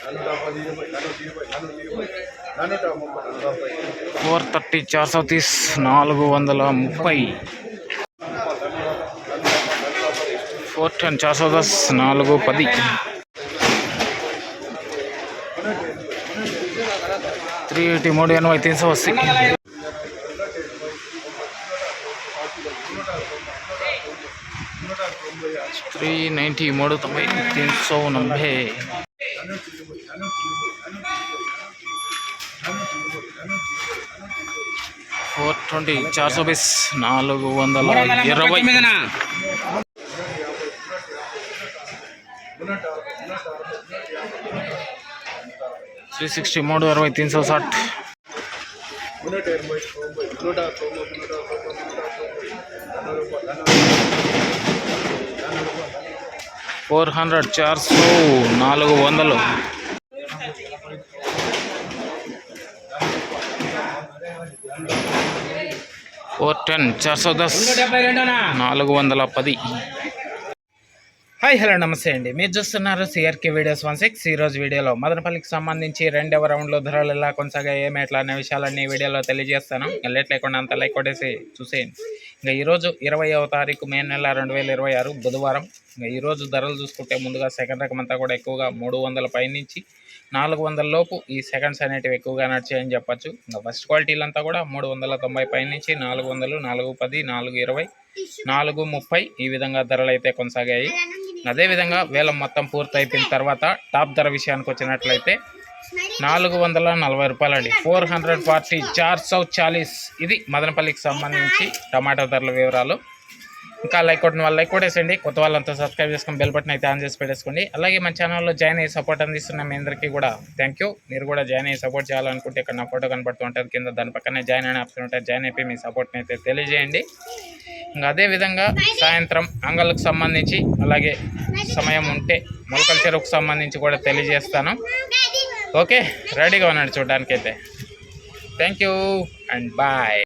430 430 430 410 410 410 380 380 380 390 390 420 420 420 360 360 400 400 410 410 410. Hi hello నమస్తే అండి, మీరు చూస్తున్నారు సిఆర్కే వీడియోస్ 16. ఈరోజు వీడియోలో మదనపల్లికి సంబంధించి రెండవ రౌండ్లో ధరలు ఎలా కొనసాగా ఏమెట్లా అనే విషయాలన్నీ వీడియోలో తెలియజేస్తాను. లేట్ లేకుండా అంత లైక్ కొట్టేసి చూసేయండి. ఇంకా ఈరోజు 20వ తారీఖు మే నెల 2026 బుధవారం. ఇంకా ఈరోజు ధరలు చూసుకుంటే ముందుగా సెకండ్ రకం అంతా కూడా ఎక్కువగా 300 పైనుంచి 400 లోపు ఈ సెకండ్స్ అనేటివి ఎక్కువగా నడిచాయని చెప్పచ్చు. ఇంకా ఫస్ట్ క్వాలిటీలంతా కూడా 390 పైనుంచి 400 410 420 430 ఈ విధంగా ధరలు అయితే కొనసాగాయి. అదేవిధంగా వేలం మొత్తం పూర్తి అయిపోయిన తర్వాత టాప్ ధర విషయానికి వచ్చినట్లయితే 440 రూపాయలు అండి. 440 440. ఇది మదనపల్లికి సంబంధించి టమాటా ధరల వివరాలు. ఇంకా లైక్ కొట్టిన వాళ్ళు లైక్ కొట్టేసండి, కొత్త వాళ్ళంతా సబ్స్క్రైబ్ చేసుకొని బెల్ బటన్ అయితే ఆన్ చేసి పెట్టేసుకోండి. అలాగే మన ఛానల్లో జాయిన్ అయ్యి సపోర్ట్ అందిస్తున్న మీ అందరికీ కూడా థ్యాంక్ యూ. మీరు కూడా జాయిన్ అయ్యి సపోర్ట్ చేయాలనుకుంటే ఇక్కడ నా ఫోటో కనపడుతూ ఉంటుంది కింద, దాని పక్కనే జాయిన్ అనే ఆప్షన్ ఉంటుంది. జాయిన్ అయిపోయి మీ సపోర్ట్ని అయితే తెలియజేయండి. ఇంకా అదేవిధంగా సాయంత్రం అంగళ్ళకు సంబంధించి అలాగే సమయం ఉంటే మొలకల చెరువుకు సంబంధించి కూడా తెలియజేస్తాను. ఓకే, రెడీగా ఉన్నాడు చూడడానికైతే. Thank you and bye.